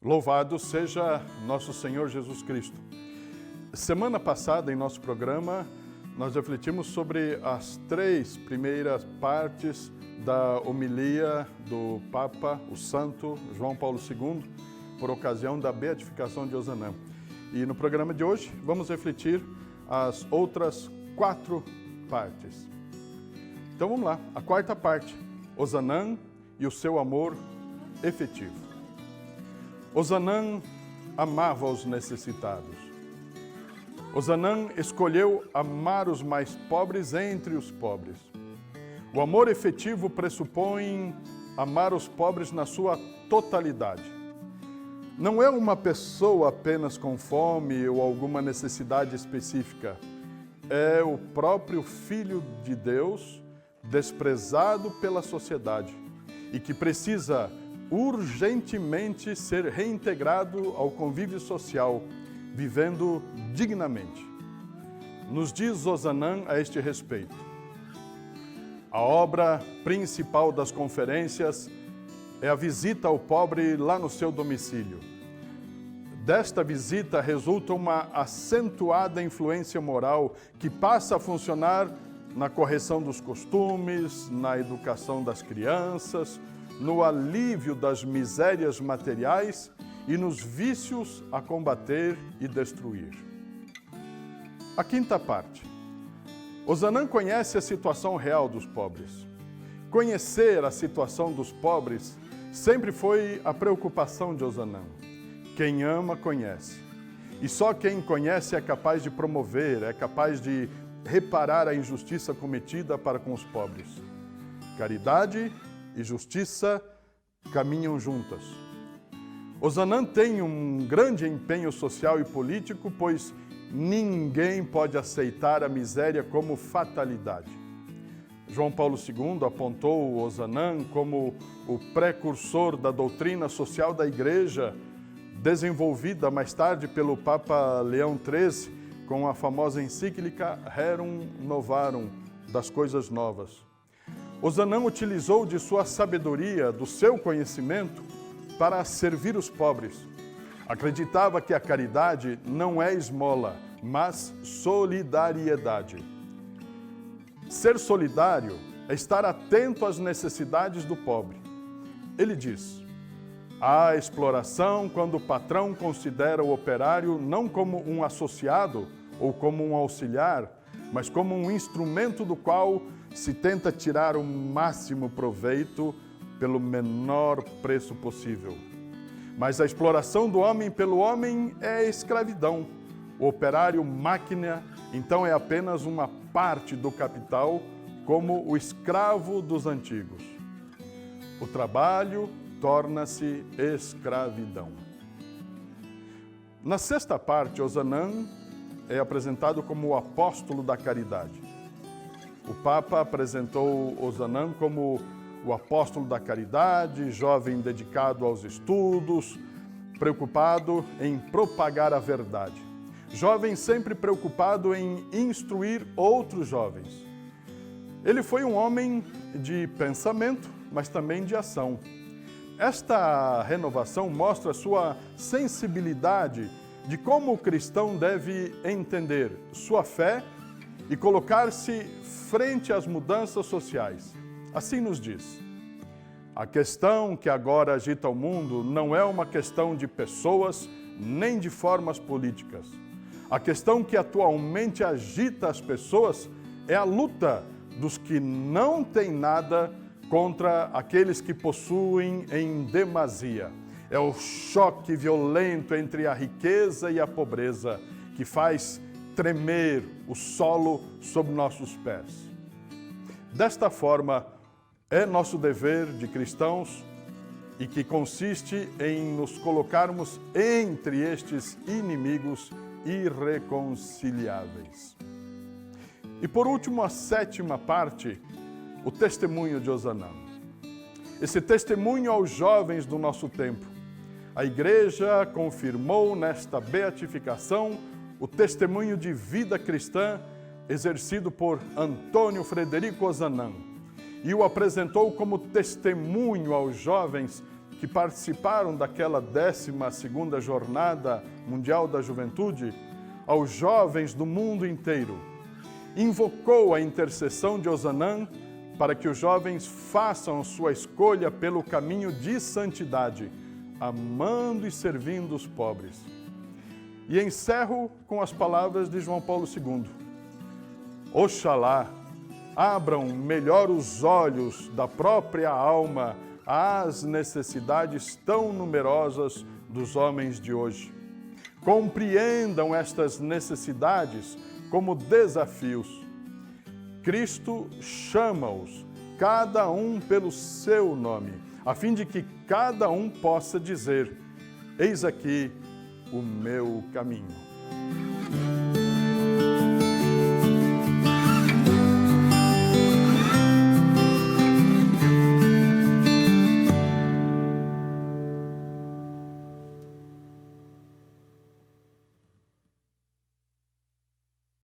Louvado seja nosso Senhor Jesus Cristo. Semana passada, em nosso programa, nós refletimos sobre as 3 primeiras partes da homilia do Papa, o Santo João Paulo II, por ocasião da beatificação de Ozanam. E no programa de hoje, vamos refletir as outras 4 partes. Então vamos lá, a 4ª parte, Ozanam e o seu amor efetivo. Ozanam amava os necessitados. Ozanam escolheu amar os mais pobres entre os pobres. O amor efetivo pressupõe amar os pobres na sua totalidade. Não é uma pessoa apenas com fome ou alguma necessidade específica. É o próprio Filho de Deus, desprezado pela sociedade e que precisa urgentemente ser reintegrado ao convívio social, vivendo dignamente. Nos diz Ozanam a este respeito: a obra principal das conferências é a visita ao pobre lá no seu domicílio. Desta visita resulta uma acentuada influência moral que passa a funcionar na correção dos costumes, na educação das crianças, no alívio das misérias materiais e nos vícios a combater e destruir. A 5ª parte. Ozanam conhece a situação real dos pobres. Conhecer a situação dos pobres sempre foi a preocupação de Ozanam. Quem ama, conhece. E só quem conhece é capaz de promover, é capaz de reparar a injustiça cometida para com os pobres. Caridade e justiça caminham juntas. Ozanam tem um grande empenho social e político, pois ninguém pode aceitar a miséria como fatalidade. João Paulo II apontou Ozanam como o precursor da doutrina social da Igreja, desenvolvida mais tarde pelo Papa Leão XIII, com a famosa encíclica Rerum Novarum, das coisas novas. Ozanam utilizou de sua sabedoria, do seu conhecimento, para servir os pobres. Acreditava que a caridade não é esmola, mas solidariedade. Ser solidário é estar atento às necessidades do pobre. Ele diz: há exploração quando o patrão considera o operário não como um associado ou como um auxiliar, mas como um instrumento do qual se tenta tirar o máximo proveito pelo menor preço possível. Mas a exploração do homem pelo homem é escravidão. O operário máquina, então, é apenas uma parte do capital, como o escravo dos antigos. O trabalho torna-se escravidão. Na 6ª parte, Ozanam é apresentado como o apóstolo da caridade. O Papa apresentou Ozanam como o apóstolo da caridade, jovem dedicado aos estudos, preocupado em propagar a verdade. Jovem sempre preocupado em instruir outros jovens. Ele foi um homem de pensamento, mas também de ação. Esta renovação mostra sua sensibilidade de como o cristão deve entender sua fé e colocar-se frente às mudanças sociais. Assim nos diz: a questão que agora agita o mundo não é uma questão de pessoas nem de formas políticas. A questão que atualmente agita as pessoas é a luta dos que não têm nada contra aqueles que possuem em demasia. É o choque violento entre a riqueza e a pobreza que faz tremer o solo sob nossos pés. Desta forma, é nosso dever de cristãos e que consiste em nos colocarmos entre estes inimigos irreconciliáveis. E por último, a 7ª parte, o testemunho de Ozanam. Esse testemunho aos jovens do nosso tempo. A Igreja confirmou nesta beatificação o testemunho de vida cristã exercido por Antônio Frederico Ozanam e o apresentou como testemunho aos jovens que participaram daquela 12ª Jornada Mundial da Juventude, aos jovens do mundo inteiro, invocou a intercessão de Osanã para que os jovens façam sua escolha pelo caminho de santidade, amando e servindo os pobres. E encerro com as palavras de João Paulo II. Oxalá abram melhor os olhos da própria alma às necessidades tão numerosas dos homens de hoje. Compreendam estas necessidades como desafios. Cristo chama-os, cada um pelo seu nome, a fim de que cada um possa dizer: eis aqui o meu caminho.